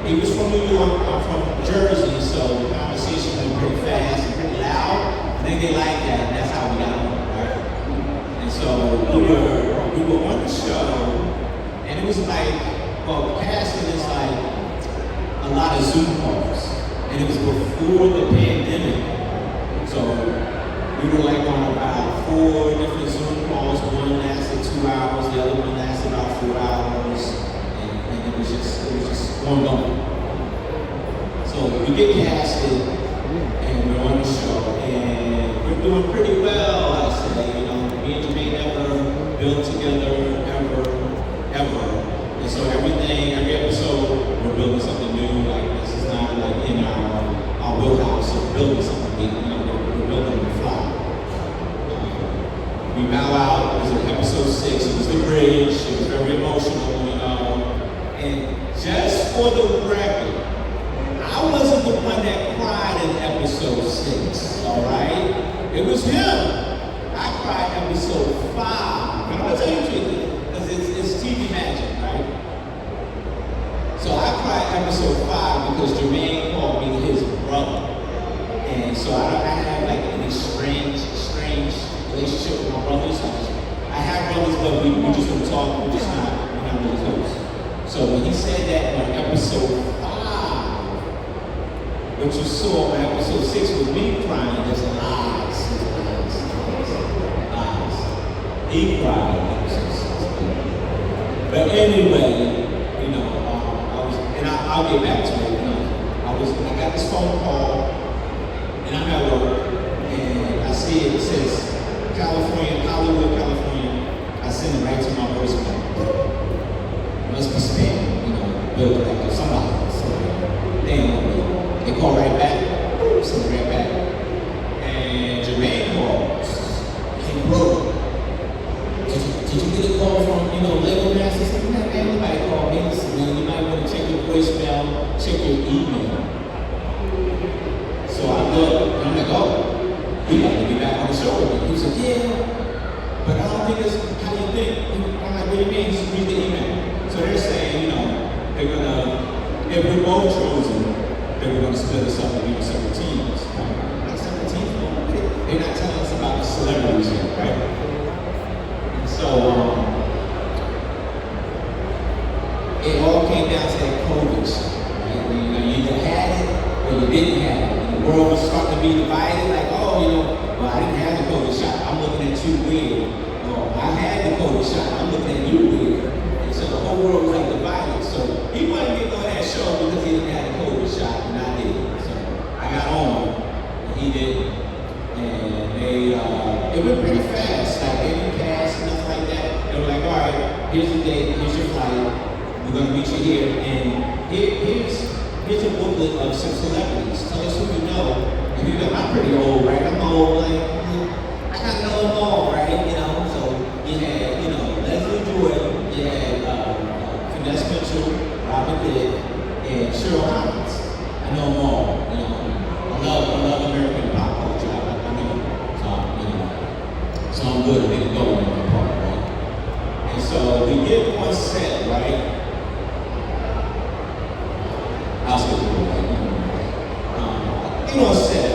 He was from New York, I'm from Jersey, so the conversation went pretty fast and pretty loud. I think they liked that, and that's how we got on, right? And so we were on the show, and it was like, well, casting is like a lot of Zoom calls, and it was before the pandemic. So we were like on about 4 different Zoom calls. One lasted 2 hours, the other one lasted about 4 hours, and it was just ongoing. So we get casted, and we're on the show, and we're doing pretty well, I say. You know, me and Jermaine never built together, ever. And so every episode, we're building something new. Like, this is not like in our wheelhouse of building something. You know, we're building on the fly. We bow out. It was episode 6. It was the bridge. It was very emotional, you know. And just for the record, I wasn't the one that cried in episode 6, all right? It was him. I cried episode 5. And I'm gonna tell you the truth, because it's TV magic, right? So I cried episode 5 because Jermaine called me his brother. And so I have like an strange relationship with my brothers. I have brothers, but we just don't talk. We're not really close. So when he said that on episode 5, what you saw on episode 6 was me crying, there's lies. He cried on episode 6. But anyway, you know, I'll get back to it. You know, I got this phone call, and I'm at work, and I see it says California, Hollywood, California. I send it right to my voicemail. It must be spam, you know, Bill Director, somebody. So they call right back, send it right back. And Jermaine calls, hey bro, did you get a call from, you know, Lego Masters? Anybody called me? So, you might want to check your voicemail, check your email. So I look, and I'm like, oh, we got to be back on the show again. He said, yeah, but I don't think it's how you think. I'm like, what do you mean? Just read the email. So they're saying, you know, they're gonna, if we're both chosen, then we're gonna split us up and be separate teams. Right? Like separate teams? They're not telling us about the celebrities yet, right? And so it all came down to that COVID shit. Right? You either had it or you didn't have it. And the world was starting to be divided, like, oh, you know, well, I didn't have the COVID shot. I'm looking at you weird. Or I had the COVID shot. I'm looking at you weird. And so the whole world was like divided. So he wasn't getting on that show because he didn't have the COVID shot, and I did. So I got on, and he didn't. And it went pretty fast. Like, they didn't cast and nothing like that. They were like, all right, here's the date, here's your flight. We're gonna meet you here, and here's a booklet of some celebrities. Tell us who you know. And you know, I'm pretty old, right? I'm old, like, I kinda know them all, right? You know, so you had, you know, Leslie Joy, you had Finesse Mitchell, Robert Dick, and Cheryl Hines. I know them all, you know. I love American pop culture. I know. So I'm good at it going on my part, right? And so we get one set, right? You know, set.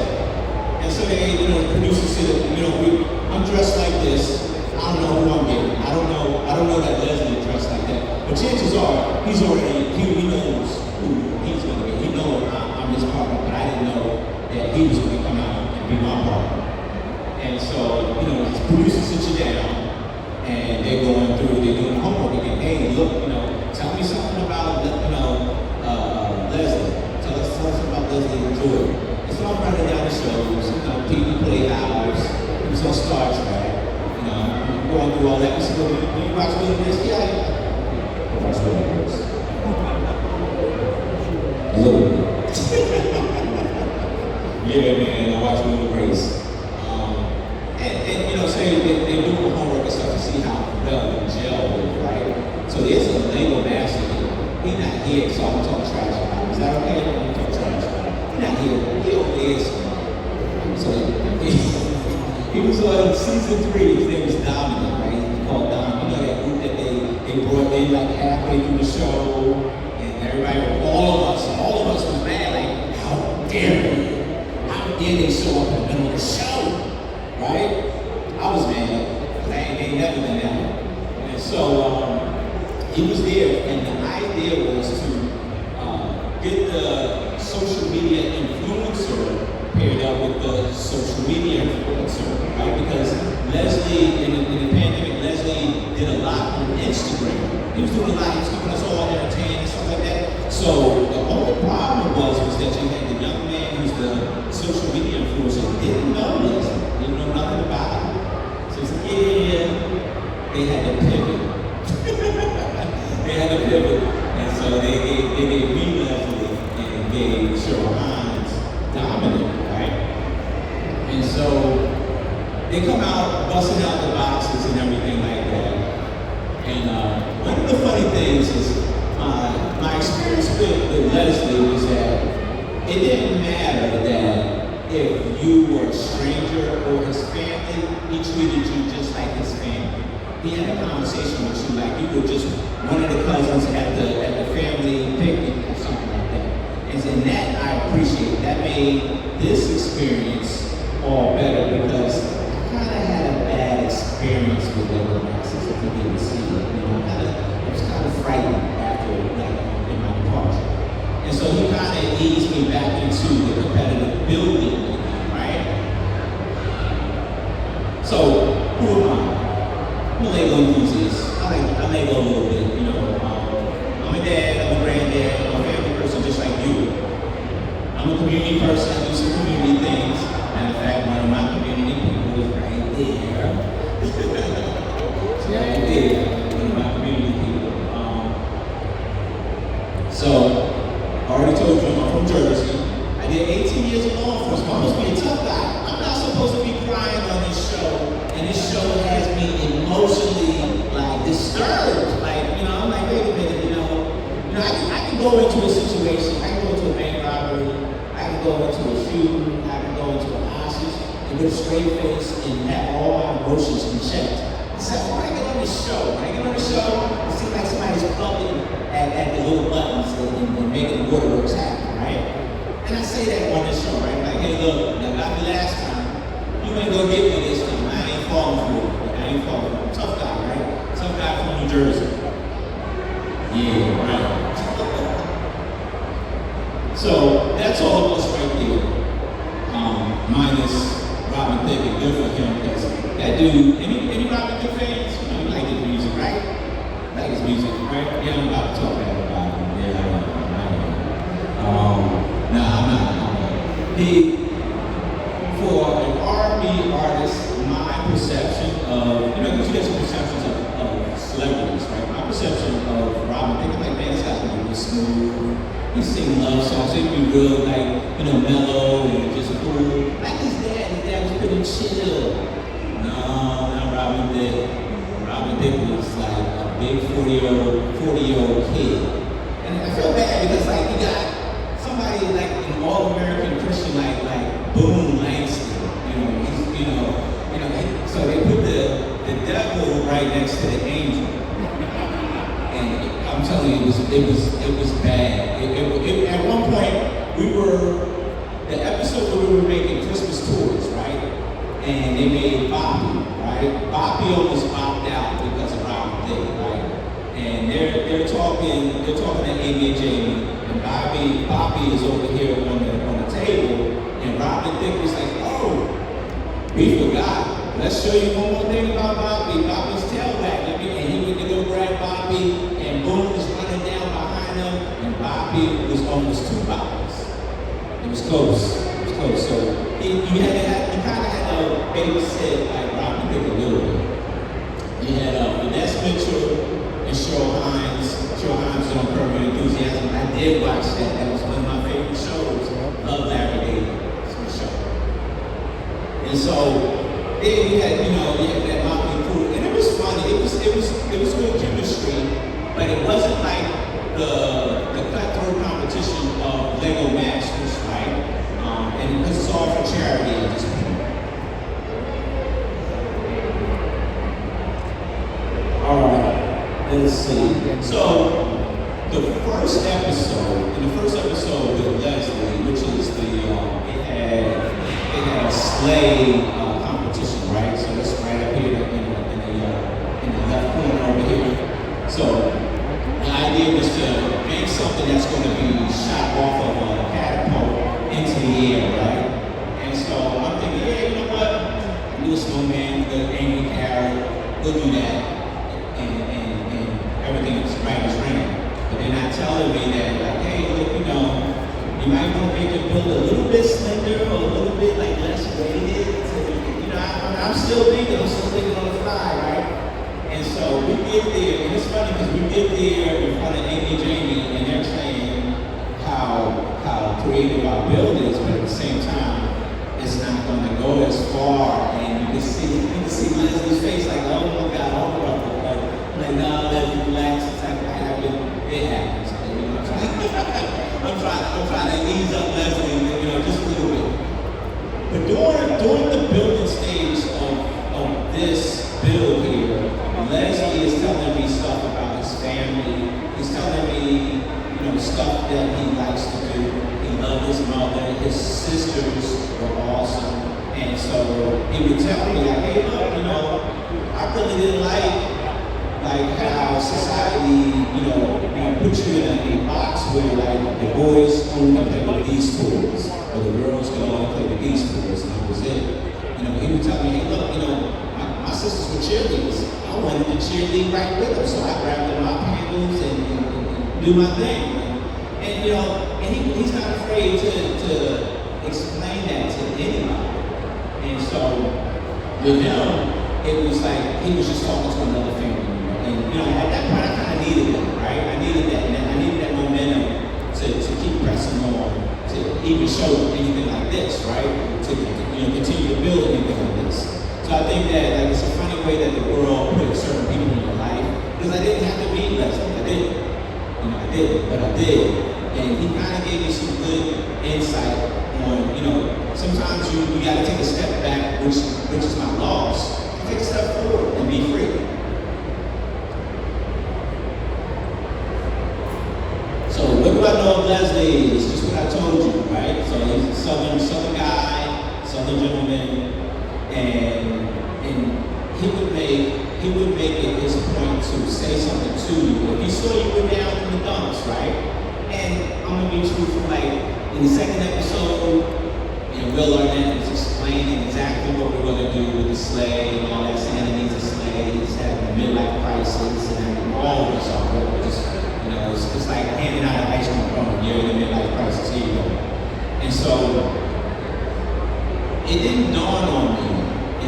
And so they, you know, the producer said, you know, I'm dressed like this. I don't know who I'm getting. I don't know that Leslie is dressed like that. But chances are, he knows who he's going to be. He knows I'm his partner, but I didn't know that he was going to come out and be my partner. And so, you know, his producer sits you down, and they're doing homework again. Hey, look, you know, tell me something about, you know, Leslie. Tell us about Leslie and Joy. So I'm running down the shows, you know, people play hours, it was on Star Trek, you know, I'm going through all that. So when you watch Will Smith, yeah, I watch Will Smith. A little bit. Yeah, man, I watch Will Smith. And you know, say they do the homework and stuff to see how well they gel with, right? So there's a Lego master here. He's not here, so I'm talking trash about him. Is that okay? I'm talking trash about him. He's not here. He over there. So he was on season 3. His name was Dominic, right? He called Dom. You know that group that they brought in like halfway through the show, and everybody, all of us How dare they show up in the middle of the show, right? I was mad, because I ain't never been that. And so he was there, and the idea was to get the social media influencer paired up with the social media influencer, right? Because Leslie, in the pandemic, Leslie did a lot on Instagram. He was doing a lot, he was keeping us all entertained and stuff like that. So the only problem was that you had the young man who's the social media influencer, didn't know Leslie, didn't know nothing about him. So he said, yeah, they had to pivot. They had to pivot. And so they gave me Leslie and gave Cheryl Hines Dominic, right? And so they come out, busting out the boxes and everything like that. And one of the funny things is my experience with Leslie was that it didn't matter that if you were a stranger or his family, he treated you just like his family. He had a conversation with you like you were just one of the cousins at the family picnic or something like that. And that I appreciate. That made this experience all better because I kind of had a bad experience with Lego Masters if you didn't see it. I was kind of frightened after in my departure. And so he kind of eased me back into the competitive building, right? So who am I? I'm a Lego enthusiast. I Lego a little bit, I'm a dad, I'm a granddad, I'm a family person just like you. I'm a community person, I do some community things. Matter of fact, one of my community people is right there. It's right there, one of my community people. So, I already told you, I'm from Jersey. I did 18 years of law enforcement. I'm supposed to be a tough guy. I'm not supposed to be crying on this show, and this show has me emotionally disturbed. I'm like, wait a minute, I can go into a situation, I can go into a bank robbery, I can go into a shooting, I can go into a hostage, and with a straight face and have all my emotions in check. I said, when I get on this show, it seems like somebody's plugging at the little buttons and making the waterworks happen, right? And I say that on this show, right? Like, hey, look, not the last time, you ain't gonna get me this time. I ain't falling for it. Tough guy, right? Tough guy from New Jersey. Yeah, right. So that's all of us right there. Minus Robin Thicke, good for him because that dude. Any Robin Thicke fans? You like his music, right? Like his music, right? Yeah, I'm about to talk bad about him. Yeah, I know. Nah, I'm not. For an R&B artist, my perception of, because you get some perceptions of celebrities, right? My perception of Robin Thicke, like, man, this guy's gonna be smooth. He sing love songs, he'd be real, mellow and just cool. Like his dad was pretty chill. No, not Robin Thicke. Robin Thicke was like a big 40-year-old kid. And I feel bad because you got somebody like an all-American Christian like Boone Langston. So they put the devil right next to the angel. And I'm telling you, it was bad. At one point, the episode where we were making Christmas tours, right? And they made Bobby, right? Bobby almost popped out because of Robin Thicke, right? And they're talking to Amy and Jamie, and Bobby is over here on the table, and Robin Thicke was like, oh, we forgot. Let's show you one more thing about Bobby. Bobby's tail wagged. And he went to go grab Bobby, and Boone was running down behind him, and Bobby was almost 2 Bobbies. It was close. So you kind of had to babysit Robin Thicke a little bit. You had Vanessa Mitchell and Cheryl Hines. Cheryl Hines on Curb Your Enthusiasm. I did watch that. That was one of my favorite shows. Love Larry David. It's my show. And so then you had that Motley Crue, and it was funny. It was good chemistry, but it wasn't like the cutthroat competition of Lego Masters, right? And because it's all for charity at this point. All right, let's see. So in the first episode with Leslie, which is the sleigh competition, right? So that's right up here in the left corner over here. So the idea was to make something that's going to be shot off of a catapult into the air, right? And so I'm thinking, yeah, you know what? Do a snowman, the angry carrot, we'll do that. And everything is right as rain. But they're not telling me that, like, hey, look, you know, you might want to make it build a little bit slender or a little bit like less weighted. You know, I'm still thinking on the fly, right? And so we get there, and it's funny because we get there in front of Amy Jamie, and they're saying how creative our build is, but at the same time, it's not going to go as far. And you can see Leslie's face, like, oh my God, oh brother, like, no, Leslie, relax. It's like, it happens. You know, I'm trying to ease up Leslie, you know, just a little bit. But during the building stage of this build here, Leslie is telling me stuff about his family. He's telling me, you know, stuff that he likes to do. He loved his mother. His sisters were awesome. And so he would tell me, like, hey, look, you know, I really didn't like how society, you know, put you in a box where, like, the boys only can play with these toys, or the girls can only play with these toys, and that was it. You know, he would tell me, hey, look, you know, my sisters were cheerleaders. I wanted to cheerlead right with them, so I grabbed them off handles and do my thing. And you know, and he's not afraid to explain that to anybody. And so with him, it was like he was just talking to another family. And you know, at that point, I kind of needed that, right? I needed that momentum to keep pressing on, to even show anything like this, right? To you know, continue to build anything like this. So I think that, like, it's a funny way that the world put certain people in your life, because I didn't have to be Leslie. I didn't. You know, I didn't, but I did. And he kind of gave me some good insight on, you know, sometimes you got to take a step back, which is my loss. Take a step forward and be free. So what do I know of Leslie? It's just what I told you, right? So he's a southern guy, southern gentleman, and he would make it his point to say something to you. If he saw you were down in the dumps, right? And I'm gonna be truthful, like in the second episode, you know, Will Arnett was explaining exactly what we're gonna do with the sleigh and all that. Santa needs a sleigh, he's having a midlife crisis, and all of us are just, you know, it's like handing out an ice cream cone. You're in a midlife crisis, here you go. And so it didn't dawn on me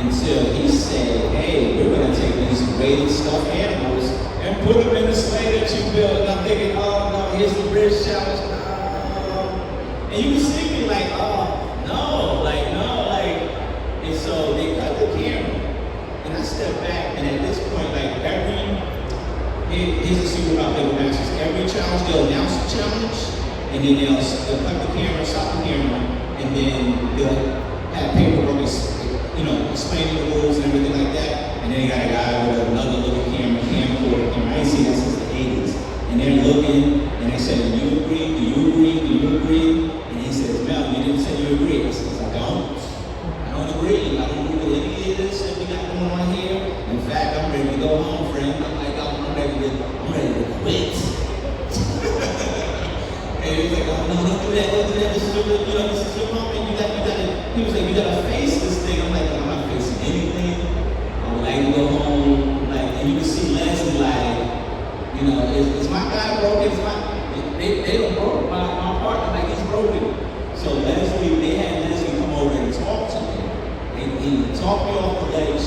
until he said, hey, we're gonna take these weighted stuffed animals and put them in the sleigh that you built. And I'm thinking, oh no, here's the bridge showers. No. And you can see me like, oh no, like, and so they cut the camera. And I stepped back, and at this point, like, here's the secret about Lego Masters. Every challenge, they'll announce the challenge, and then they'll cut the camera, stop the camera, and then they'll have paperwork, you know, explaining the rules and everything like that. And then you got a guy with another little camcorder. I ain't seen that since the 80s. And they're looking, and they say, do you agree? Do you agree? Do you agree? And he says, Mel, you didn't say you agree. I says, I don't agree. I don't agree with any of this that we got going on here. In fact, I'm ready to go home, friend. I'm ready to quit. And he was like, oh no, don't do that. This is your moment. He was like, you gotta face this thing. I'm like, I'm not facing anything. I would like to go home. Like, and you can see Leslie, like, you know, is my guy broken? They don't broke my partner, like, he's broken. So they had Leslie come over and talk to me. He talked me off the ledge,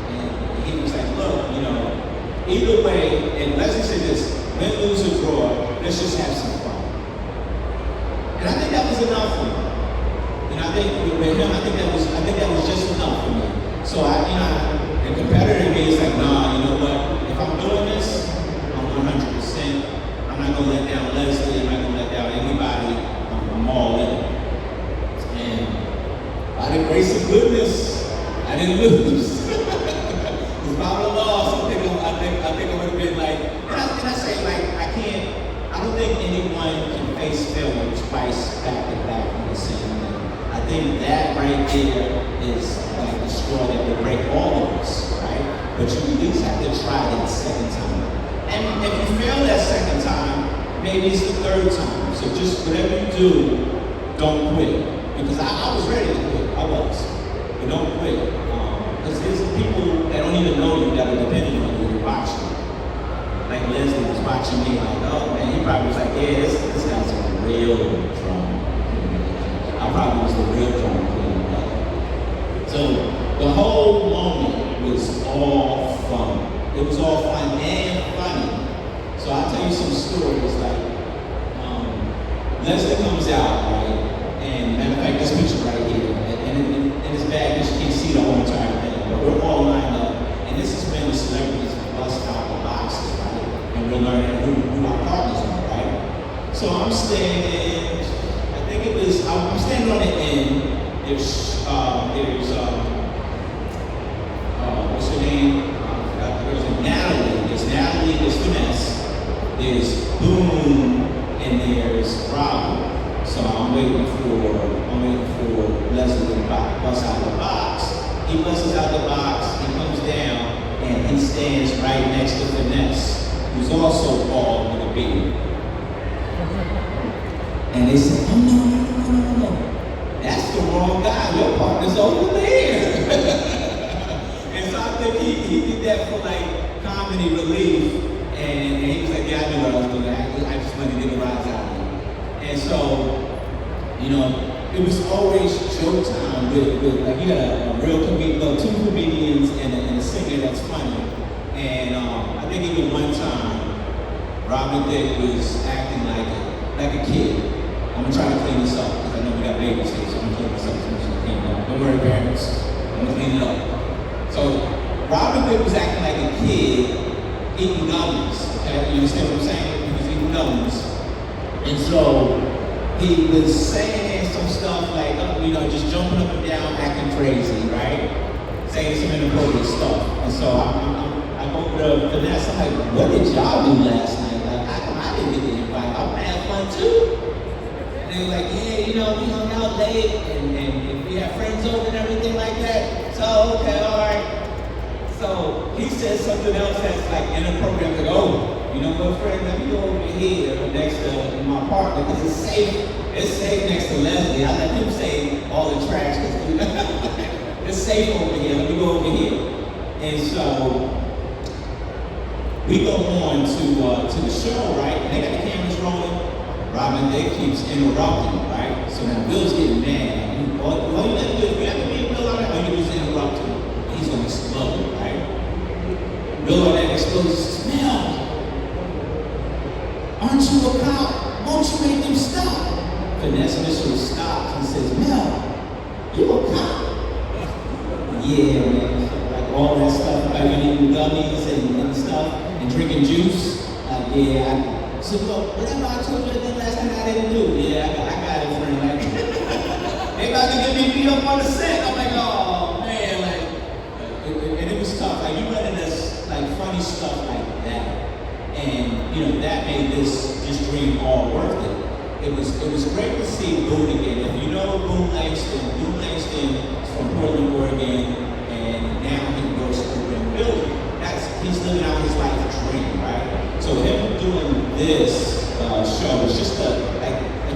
and he was like, look, you know, either way, and Leslie said this, win, lose, or draw, let's just have some fun. And I think that was enough for me. And I think with him, I think that was just enough for me. So the competitor in me is like, nah, you know what? If I'm doing this, I'm 100%. I'm not gonna let down Leslie. I'm not gonna let down anybody. I'm all in. And by the grace of goodness, I didn't lose. Because if I would have lost, I think I would have been like. And I say, like, I don't think anyone can face failure twice back to back on the same thing. I I think that right there is like the straw that will break all of us, right? But you at least have to try it the second time. And if you fail that second time, maybe it's the third time. So just whatever you do, don't quit. Because I was ready to quit, I was. But don't quit. Because there's people that don't even know you that are depending on you to watch you. Like Leslie was watching me like, oh man, he probably was like, yeah, this guy's a real drama. I probably was the real drama queen. So the whole moment was all fun. It was all fun and funny. So I'll tell you some stories like, Leslie comes out, right? And matter of fact, this picture right here, and in his bag, you can't see the whole entire thing, but we're all lined up. And this is when the celebrities bust out the boxes, right? And we're learning who our partners are, right? So I'm standing, I think it was, I'm standing on the end. There's what's her name? There's Natalie. There's Natalie, there's Finesse, there's Boom, and there's Robin. So I'm waiting for Leslie to bust out the box. He busts out the box, he comes down, and he stands right next to Finesse, who's also bald with a beard. And they said, oh no. That's the wrong guy, your partner's over there. And so I think he did that for like comedy relief, and he was like, yeah, I knew what I was doing. I just wanted to get a rise out of him. And so, you know, it was always joke time with like you got a real comedian, two comedians and a singer that's funny. And I think even one time, Robin Thicke was acting like a kid. I'm gonna try to clean this up because I know we got babies here, so I'm gonna clean this up as much as I can. Don't worry, parents. I'm gonna clean it up. So Robin Thicke was acting like a kid eating gummies. Okay, you understand what I'm saying? He was eating gummies, and so he was saying some stuff like, you know, just jumping up and down, acting crazy, right? Saying some inappropriate stuff. And so I go to Finesse, I'm like, what did y'all do last night? Like, I didn't get the invite. I'm gonna have fun too. And they were like, yeah, you know, we hung out late and we had friends over and everything like that. So, okay, all right. So he said something else that's like inappropriate. Like, oh, you know what, friend, let me go over here next to my partner because it's safe. It's safe next to Leslie. I let him say all the trash because it's safe over here. Let me go over here. And so we go on to the show, right? And they got the cameras rolling. Robin Thicke keeps interrupting, right? So now Bill's getting mad. All you let him do, you have to be Bill on that, all you do is interrupt him. He's gonna explode, right? Bill on that explodes. Smell. Aren't you a cop? Won't you make them stop? Finesse initially stops and says, Mel, you a cop? Yeah, man. Like all that stuff about you eating gummies and stuff and drinking juice. Yeah. So look, whatever I told you that last night I didn't do. Yeah, I got it, friend. Like, they about to get me beat up on the set. I'm like, oh man, like, and it was tough. Like you running this like funny stuff like that. And you know that made this dream all worth it. It was great to see Boone again. If you know Boone Langston is from Portland, Oregon, and now he goes to the building. He's living out his life dream, right? So him doing this show was just a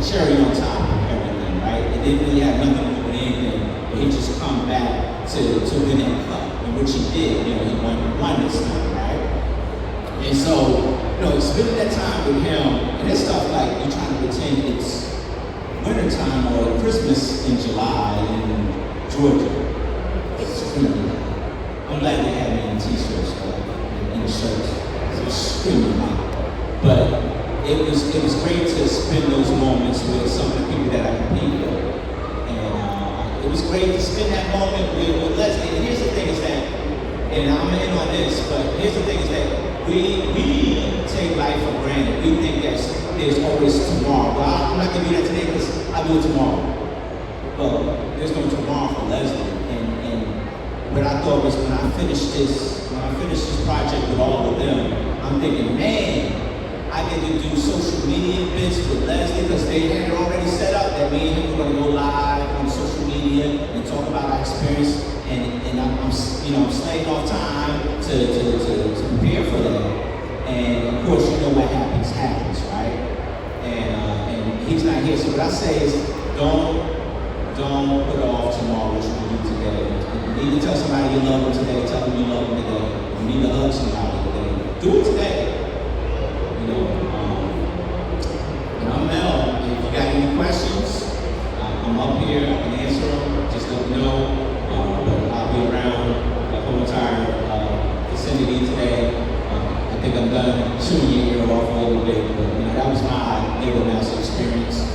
cherry on top of everything, right? It didn't really have nothing to do with anything, but he just come back to win that cup, and which he did. You know, he won this time, right? And so, you know, spending that time with him, and it's stuff like you're trying to pretend it's wintertime or Christmas in July in Georgia. It's screaming. I'm glad they had me in t-shirts, in the shirts. So it's screaming hot. But it was great to spend those moments with some of the people that I compete with. And it was great to spend that moment with Leslie. And here's the thing is that, and I'm in on this, but here's the thing is that we take life for granted. We think there's always tomorrow. Well, I'm not going to do that today because I'll do it tomorrow. But there's no tomorrow for Leslie. And what I thought was when I finished this project with all of them, I'm thinking, man, I get to do social media bits with Leslie because they had already set up that me and him were going to go live on social media and talk about our experience. And I'm slaving off time to prepare for that. And of course, you know what happens, right? And he's not here. So what I say is, don't put off tomorrow what you can do today. You need to tell somebody you love them today. Tell them you love them today. You need to hug somebody today. Do it today. And I'm Mel. If you got any questions, I'm up here. I can answer them. Just let me know. But I'll be around the whole entire vicinity today. I think I'm done shooting your ear off a little bit, but that was my Naval Master experience.